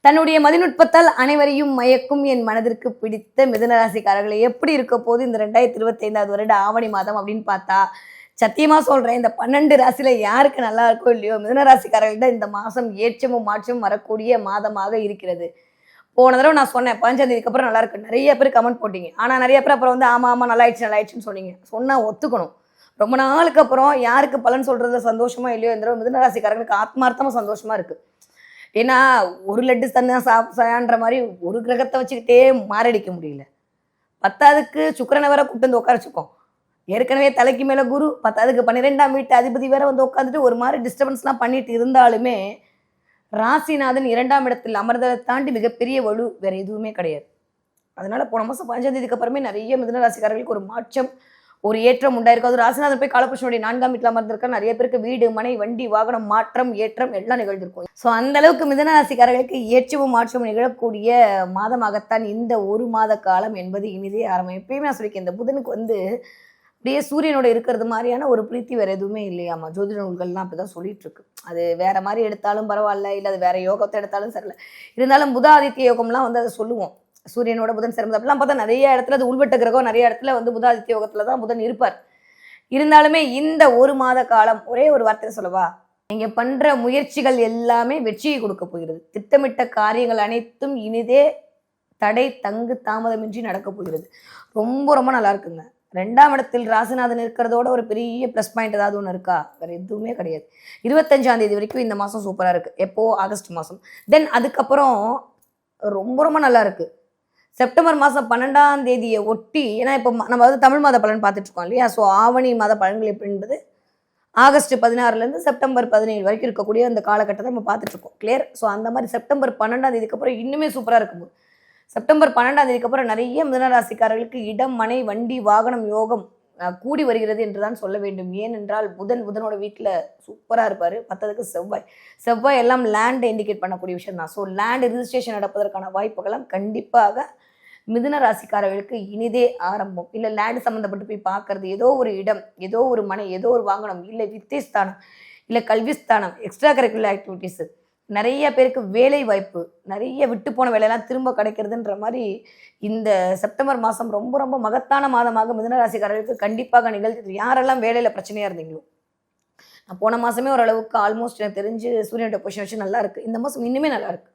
தன்னுடைய மதிநுட்பத்தால் அனைவரையும் மயக்கும் என் மனதிற்கு பிடித்த மிதுனராசிக்காரர்களை எப்படி இருக்க போது இந்த 2025 வருட ஆவணி மாதம் அப்படின்னு பார்த்தா, சத்தியமா சொல்றேன், இந்த 12 ராசியில யாருக்கு நல்லா இருக்கோ இல்லையோ, மிதுனராசிக்காரர்கள்ட்ட இந்த மாசம் ஏற்றமும் மாற்றமும் வரக்கூடிய மாதமாக இருக்கிறது. போன தடவை நான் சொன்னேன் 15ஆம் தேதிக்கு அப்புறம் நல்லா இருக்கு. நிறைய பேர் கமெண்ட் போட்டீங்க. ஆனா நிறைய பேர் அப்புறம் வந்து ஆமா ஆமா நல்லா ஆயிடுச்சுன்னு சொன்னீங்க. சொன்னா ஒத்துக்கணும். ரொம்ப நாளுக்கு அப்புறம் யாருக்கு பலன் சொல்றதுல சந்தோஷமா இல்லையோ, இந்த தடவை மிதுனராசிக்காரர்களுக்கு ஆத்மார்த்தமா சந்தோஷமா இருக்கு. ஏன்னா ஒரு லட்டு தன்னா சாப்பிட்ற மாதிரி ஒரு கிரகத்தை வச்சுக்கிட்டே மாரடிக்க முடியல. பத்தாவதுக்கு சுக்கிரனை வேற கூப்பிட்டு வந்து உட்கார வச்சுக்கோம். ஏற்கனவே தலைக்கு மேல குரு, பத்தாவதுக்கு 12ஆம் வீட்டு அதிபதி வேற வந்து உட்காந்துட்டு ஒரு மாதிரி டிஸ்டர்பன்ஸ்லாம் பண்ணிட்டு இருந்தாலுமே, ராசிநாதன் 2ஆம் இடத்தில் அமர்ந்ததை தாண்டி மிகப்பெரிய வலு வேற எதுவுமே கிடையாது. அதனால போன மாசம் 15ஆம் தேதிக்கு அப்புறமே நிறைய மிதுன ராசிக்காரர்களுக்கு ஒரு மாற்றம், ஒரு ஏற்றம் உண்டாயிருக்கு. அது ராசிநாதன் போய் காலபுருஷனுடைய 4ஆம் வீட்டில் அமர்ந்திருக்க நிறைய பேருக்கு வீடு, மனை, வண்டி, வாகனம், மாற்றம், ஏற்றம் எல்லாம் நிகழ்ந்திருக்கும். ஸோ அந்த அளவுக்கு மிதுன ராசிக்காரர்களுக்கு ஏற்றமும் மாற்றமும் நிகழக்கூடிய மாதமாகத்தான் இந்த ஒரு மாத காலம் என்பது இனிதே ஆரம்பம். எப்பயுமே நான் சொல்லியிருக்கேன், இந்த புதனுக்கு வந்து அப்படியே சூரியனோட இருக்கிறது மாதிரியான ஒரு பிரீத்தி வேற எதுவுமே இல்லையாமா. ஜோதிட நூல்கள்லாம் அப்படிதான் சொல்லிட்டு இருக்கு. அது வேற மாதிரி எடுத்தாலும் பரவாயில்ல, இல்லை அது வேற யோகத்தை எடுத்தாலும் சரியில்லை. இருந்தாலும் புத ஆதித்ய யோகம்லாம் வந்து அதை சொல்லுவோம். சூரியனோட புதன் சிறந்தது அப்படிலாம் பார்த்தா நிறைய இடத்துல அது உள்வட்ட கிரகம், நிறைய இடத்துல வந்து புதாதித்ய யோகத்துல தான் புதன் இருப்பார். இருந்தாலுமே இந்த ஒரு மாத காலம் ஒரே ஒரு வார்த்தை சொல்லவா, நீங்க பண்ற முயற்சிகள் எல்லாமே வெற்றியை கொடுக்க போகிறது. திட்டமிட்ட காரியங்கள் அனைத்தும் இனிதே தடை தங்கு தாமதமின்றி நடக்க போகிறது. ரொம்ப ரொம்ப நல்லா இருக்குங்க. 2ஆம் இடத்தில் ராசிநாதன் இருக்கிறதோட ஒரு பெரிய ப்ளஸ் பாயிண்ட் ஏதாவது ஒன்று இருக்கா? வேற எதுவுமே கிடையாது. 25ஆம் தேதி வரைக்கும் இந்த மாதம் சூப்பராக இருக்கு. எப்போ? ஆகஸ்ட் மாதம். தென் அதுக்கப்புறம் ரொம்ப ரொம்ப நல்லா இருக்கு. செப்டம்பர் மாதம் 12ஆம் தேதியை ஒட்டி, ஏன்னா இப்போ நம்ம வந்து தமிழ் மாத பலன் பார்த்துட்டு இருக்கோம் இல்லையா? ஸோ ஆவணி மாத பலன்கள் எப்படி என்பது ஆகஸ்ட் 16லேருந்து செப்டம்பர் 17 வரைக்கும் இருக்கக்கூடிய அந்த காலகட்டத்தை நம்ம பார்த்துட்டு இருக்கோம். கிளியர்? ஸோ அந்த மாதிரி செப்டம்பர் 12ஆம் தேதிக்கு அப்புறம் இன்னுமே சூப்பராக இருக்கும். செப்டம்பர் 12ஆம் தேதிக்கு அப்புறம் நிறைய மிதுனராசிக்காரர்களுக்கு இடம், மனை, வண்டி, வாகனம் யோகம் கூடி வருகிறது என்றுதான் சொல்ல வேண்டும். ஏனென்றால் புதனோட வீட்டில் சூப்பராக இருப்பார். பத்ததுக்கு செவ்வாய் எல்லாம் லேண்டை இண்டிகேட் பண்ணக்கூடிய விஷயம் தான். ஸோ லேண்ட் ரிஜிஸ்ட்ரேஷன் நடப்பதற்கான வாய்ப்புகளும் கண்டிப்பாக மிதுன ராசிக்காரர்களுக்கு இனிதே ஆரம்பம். இல்லை லேண்ட் சம்மந்தப்பட்டு போய் பார்க்கறது, ஏதோ ஒரு இடம், ஏதோ ஒரு மனை, ஏதோ ஒரு வாகனம், இல்லை வித்தியஸ்தானம், இல்லை கல்விஸ்தானம், எக்ஸ்ட்ரா கரிக்குலர் ஆக்டிவிட்டீஸு, நிறைய பேருக்கு வேலை வாய்ப்பு, நிறைய விட்டு போன வேலையெல்லாம் திரும்ப கிடைக்கிறதுன்ற மாதிரி இந்த செப்டம்பர் மாதம் ரொம்ப ரொம்ப மகத்தான மாதமாக மிதுன ராசிக்காரர்களுக்கு கண்டிப்பாக நிகழ்த்து. யாரெல்லாம் வேலையில் பிரச்சனையாக இருந்தீங்களோ, நான் போன மாதமே ஓரளவுக்கு ஆல்மோஸ்ட் எனக்கு தெரிஞ்சு சூரியனோட பொசிஷன் வச்சு நல்லா இருக்குது. இந்த மாதம் இன்னுமே நல்லா இருக்குது.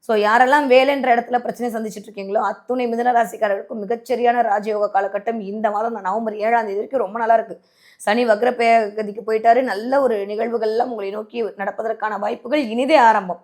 ஸோ யாரெல்லாம் வேலைன்ற இடத்துல பிரச்சனை சந்திச்சுட்டு இருக்கீங்களோ அத்துணை மிதுன ராசிக்காரர்களுக்கும் மிகச்சரியான ராஜயோக காலகட்டம் இந்த மாதம் நவம்பர் 7ஆம் தேதி வரைக்கும் ரொம்ப நல்லா இருக்கு. சனி வக்ர கதிக்கு போயிட்டாரு. நல்ல ஒரு நிகழ்வுகள்லாம் உங்களை நோக்கி நடப்பதற்கான வாய்ப்புகள் இனிதே ஆரம்பம்.